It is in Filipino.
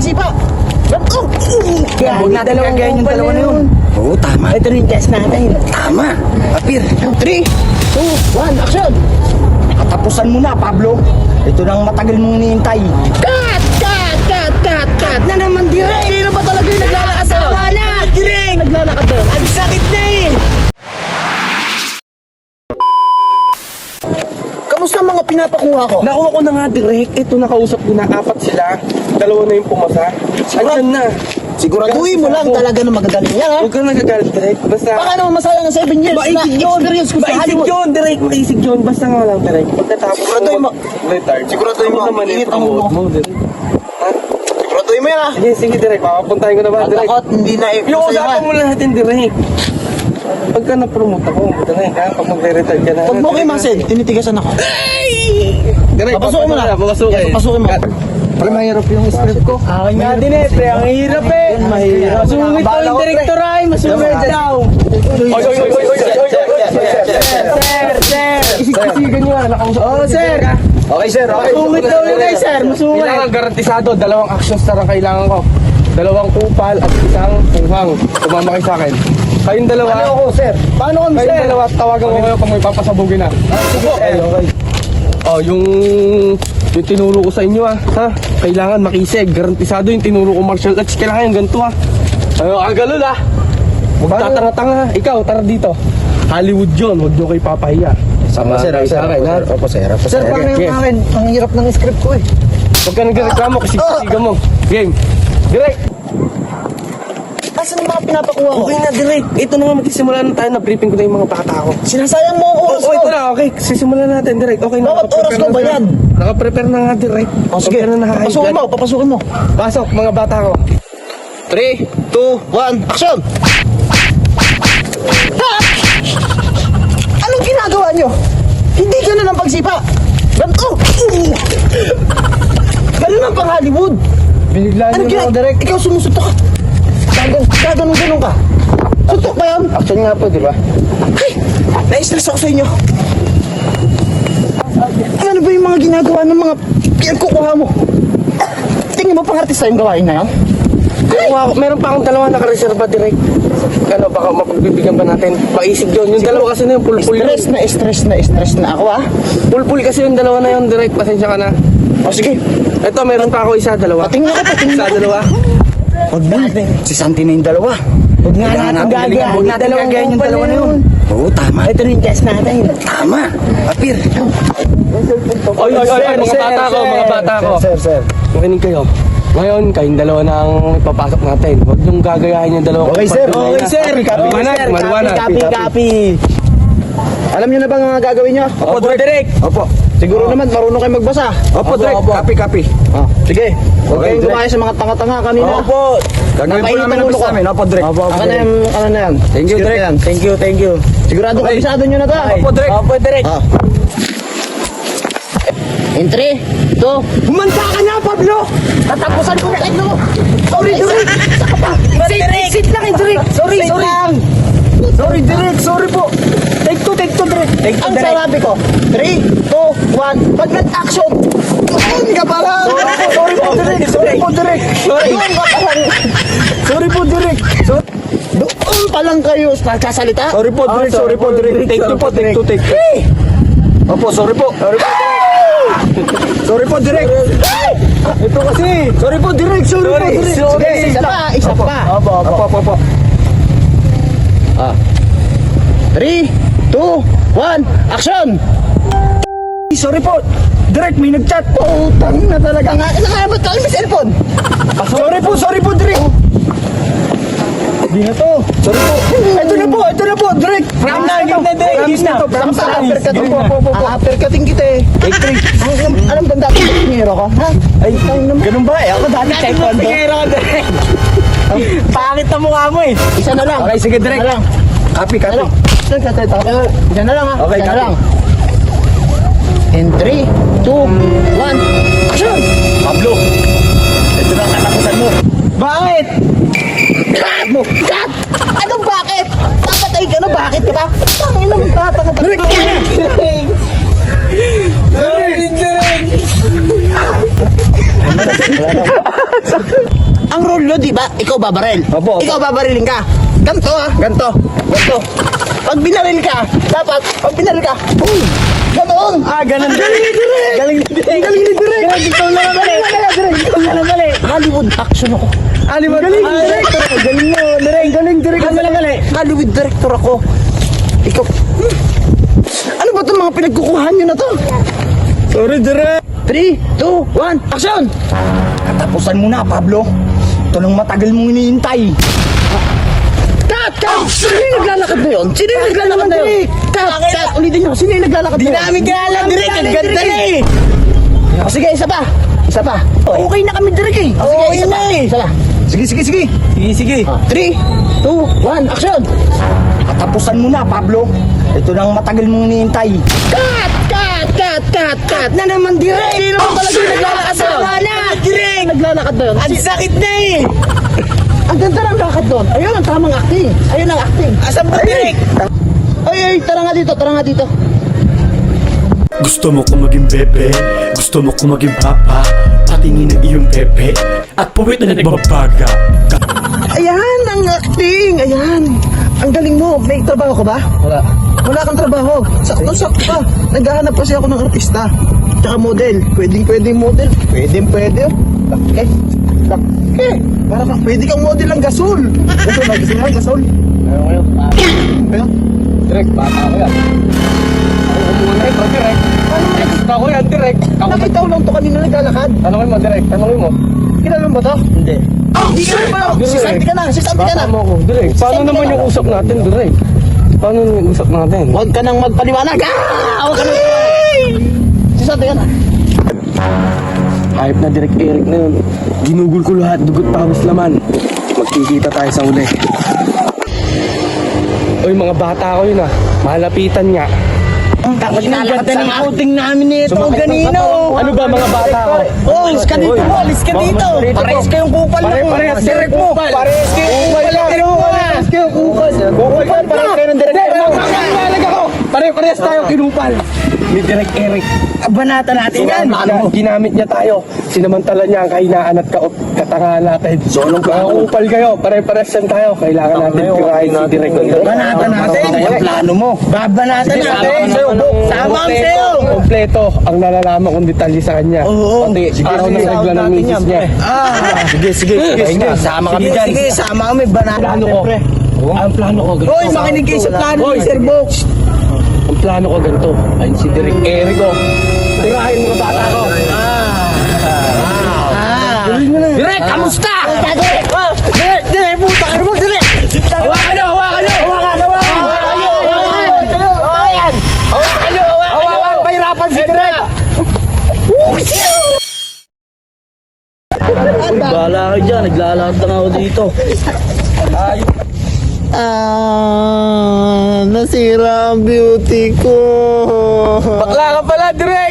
pagsipa. Ganto! Huwag natin gagayin yung dalawa na yun. Oo, tama. Ito rin test natin. Tama. Apir. 3, 2, 1, action! Katapusan mo na, Pablo. Ito nang matagal mong hinihintay. Cut! Cut! Cut! Cut! Cut! Na naman, Direk! Hindi na ba talaga yung naglalakad doon? Tama na! Direk! Naglalakad doon. Ang sakit na eh! Kamusta ang mga pinapakuha ko? Nakuha ko na nga direct. Ito nakausap ko na 4 sila. 2 na yung pumasa. Andyan na. Siguraduhin mo lang talaga na magagaling yan, ha? Huwag ka nagagalit direct. Basta Baka naman masayang ang 7 years na experience ko sa Maisig Hollywood. yun direct. Maisig yun. Basta nga lang direct. Pagkatapos Siguraduhin mo. Retard. Siguraduhin mo. Naman Init yung ang promote ulo. mo direct. Siguraduhin mo yan, ha? Sige, sige direct. Papapuntahin ko na ba direct? Pagkakot, hindi na Yung usapan mo lang natin direct. Pagka na-promote ako, buta na yun ha? Pag mag-retard ka na. Pag mo kay Marcel, tinitigasan ako. Direct, Papasukin mo na. Papasukin. Papasukin mo. Pre, mahirap yung script ko. Akin nga din eh, pre. Ang hirap eh. Mahirap. Masungit daw yung director ay. Masungit daw. Oy, oy, oy, oy, oy, Sir. Isig-isigan nyo nakausap. Oh, sir. Okay, sir. Okay. Masungit daw yun eh, sir. Masungit. Kailangan garantisado, 2 action star ang kailangan ko. 2 kupal at 1 punghang. Tumama kayo sa akin. Kayong dalawa. Paano ako, sir? Paano kami, sir? Kayong dalawa, tawagan ko kayo pag may papasabugin na. Sige, sir. Okay. Oh, yung tinuro ko sa inyo ha. Kailangan makisig, garantisado yung tinuro ko martial arts. Kailangan yung ganito ha. Ang galol ha. Huwag tatanga-tanga ha. Ikaw, tara dito. Hollywood yun, huwag nyo kayo papahiya. Sama Sir, kayo sa akin ha. Opo, sir. Opo, Sir, paano yung Yes. akin? Ang hirap ng script ko eh. Huwag ka nagreklamo kasi kasigan mo. Game. Direct. Asan yung mga pinapakuha ko? Okay na, direct. Ito na nga magsisimula na tayo na briefing ko na yung mga bata ko. Sinasayang mo ang oras Oh, ko. ito na, okay. Sisimulan natin, direct. Okay na. Bakit oras nakaprepare ko na ba sila. yan? Nakaprepare na nga, direct. Oh, sige. Huwag ka na nakahigad. Papasukin mo, papasukin mo. Pasok, mga bata ko. 3, 2, 1, action! Ha! Anong ginagawa nyo? Hindi ganun ang pagsipa. Ganto! Ganun ang pang Hollywood. Biniglaan Ano nyo na ako, ginagawa? direct. Ikaw sumusuntok ka. Gaganong-ganong ka. Suntok ba yan? Action nga po, di ba? Ay! Na-stress ako sa inyo. Ano ba yung mga ginagawa ng mga pinagkukuha mo? Tingin mo pang artista yung gawain na yan? Wow, meron pa akong 2 nakareserva, direct. Ano, baka mapagbibigyan pa natin. Paisig yun. Yung 2 kasi na yung pulpul yun. Stress na ako ah. Pulpul kasi yung 2 na yun, direct. Pasensya ka na. O sige, Ito, meron pa ako 1, 2. patingin ako, patingin Isa, ako. 2. Huwag na. Si Santi na yung 2. Huwag nga Kailangan natin natin gagawa. huwag natin gagayin yung 2 na yun. Oo, tama. Ito rin test natin. Tama. Apir. Oy, mga bata ko, mga bata ko. Sir. Makinig kayo. Ngayon, kayong 2 na ang ipapasok natin. Huwag yung gagayahin yung 2. Okay, sir. Okay, sir. Maliwanag. Copy. Alam niyo na ba ang gagawin niyo? Opo, direct. Opo. Siguro naman marunong kayo magbasa. Opo, direct. Copy. Ah, sige. Huwag Okay, kayong direct. gumaya sa mga tanga-tanga kanina. Opo. Gagawin po Napainit namin ang ang ulo gusto ko. namin. Opo, direct. Ako na yung, ano na yan. Thank you, Script direct. yan. Thank you. Sigurado kabisado niyo na to. Opo, direct. Opo, direct. Ah. In 3, 2, Humanda ka na, Pablo! tatapusan ko na ito. Sorry, Direk. Saka pa. Sit lang, Direk. Sorry. Sorry, direct. Sorry po. Take two, Direk. Ang sarabi ko. 3, 2, 1. Pag nag-action. Doon ka pa lang. Sorry po, direct. Sorry po, direct. Doon ka pa lang. Sorry po, direct. Doon pa lang kayo nagsasalita. Sorry po, direct. Sorry po, direct. Take 2 po, take 2, take 2. Opo, sorry po. Sorry po, direct. Ito kasi. Sorry po, direct. Sorry po, direct. Sige, isa pa. Opo. 3, 2, 1. Action. Sorry po. Direct, may nag-chat. Putang na talaga nga. Nakayabot ka may cellphone. Sorry po, direct. Di na to. Sorry po. Ito na po, direct. From na, Promise na to. Promise na. Opo. Uppercutting kita eh. Alam ganda ko pingero ko, ha? Ay, ganun ba? Ako dati taekwondo. Pangit na mukha mo eh. Isa na lang. Okay, sige, direct. Isa na lang. Copy. Isa na lang ha. Okay, Isa na copy. lang. In 3, 2, 1. Action! Pablo, ito na ang katapusan mo. Bakit? Cut mo! Cut! Anong bakit? Papatay ka na, bakit ka ba? Tangin na mga tatanga pa. Direct. ikaw babaril. Opo, opo. Ikaw babarilin ka. Ganto ah. Ganto. Pag binaril ka, dapat, pag binaril ka, uy! Ganoon! Ah, ganun. Galing ni Direk! Galing ni Direk! Ikaw na mali! Ikaw na mali! Hollywood action ako. Hollywood. Galing ni Direk! Galing mo, Direk. Galing, Direk. Ikaw na mali! Hollywood director ako. Ikaw, ano ba itong mga pinagkukuhan nyo na to? Sorry, Direk. 3, 2, 1, action! Katapusan mo na, Pablo. Ito nang matagal mong iniintay. Cut! Sino yung naglalakad na yun? Sino yung naglalakad na yun? Cut! Ulitin nyo, sino yung naglalakad na yun? Di namin kilala, Direk. Ang ganda na eh. O sige, isa pa. Isa pa. Okay na kami, Direk eh. O sige, Okay isa na pa. eh. Isa pa. Sige. Sige. 3, 2, 1, action! Katapusan mo na, Pablo. Ito nang matagal mong iniintay. Cut! Na naman, Direk! Sino naman talaga yung naglalakad na yun? Asawa na, Direk! Naglalakad na yun? Ang sakit na eh. Ang ganda ng lakad doon. Ayun ang tamang acting. Ayun ang acting. Asan ba, Direk? Ay, tara nga dito. Gusto mo ko maging bebe, gusto mo ko maging papa, patingin ng iyong pepe, at puwit na nagbabaga. Ayan ang acting. Ayan. Ang galing mo. May trabaho ka ba? Wala kang trabaho. Sakto ka. Naghahanap kasi ako ng artista. Tsaka model. Pwedeng model. Pwede. Laki. Para kang pwede kang model ng gasol. Gasol ba? Gusto mo ng gasol? Ayun. Direk, bata ako yan. Ako muna ito, Direk. Ako yan, Direk. Nakita ko lang to kanina naglalakad. Tanongin mo, Direk. Tanongin mo. Kilala mo ba to? Hindi. Hindi ka ba? Sisanti ka na. Bata mo ako, Direk. Paano naman yung usap natin, Direk? Paano yung usap natin? Huwag ka nang magpaliwanag. Huwag ka nang sisanti ka na. Hype na Direk Eric na yun. Ginugol ko lahat, dugot pawis laman. Magkikita tayo sa uli. Uy, mga bata ko yun ah. Malapitan nga. Tapos Ang ganda ng outing namin nito Sumakit ng kanina. katawan. Oh. Ano ba mga bata ko? Oh, alis ka dito. Uy. Alis ka dito. Parehas kayong kupal mo. Parehas Direk mo. Parehas kayong kupal. Parehas kayong kupal. Kupal. Parehas kayo ng Direk Eric. Parehas tayo kinupal. Ni Direk Eric. Banata natin yan. Ginamit niya tayo. Sinamantala niya ang kahinaan at katangahan natin. So, anong kupal kayo? Parehas yan tayo. Kailangan natin tirahin si Direk Eric. Banata natin. Ang plano mo. Babanata natin. Sama ang sa'yo. Kompleto ang nalalaman kong detalye sa kanya. Oo. Pati araw ng regla ng misis niya. Sige. Sama kami dyan. Sige, sama kami. Banata. Plano ko. Ang plano ko ganito. Hoy, makinig kayo sa plano ni Sir Box. Ang plano ko ganito. Ayun si Direk Eric ko. Tirahin mo na bata ko. Direk, kamusta? Direk, puta ka mo, Direk. Hawakan nyo! Pahirapan si Direk. Bala kayo dyan, naglalakad lang ako dito. Nasira ang beauty ko. Bakla ka pala, Direk!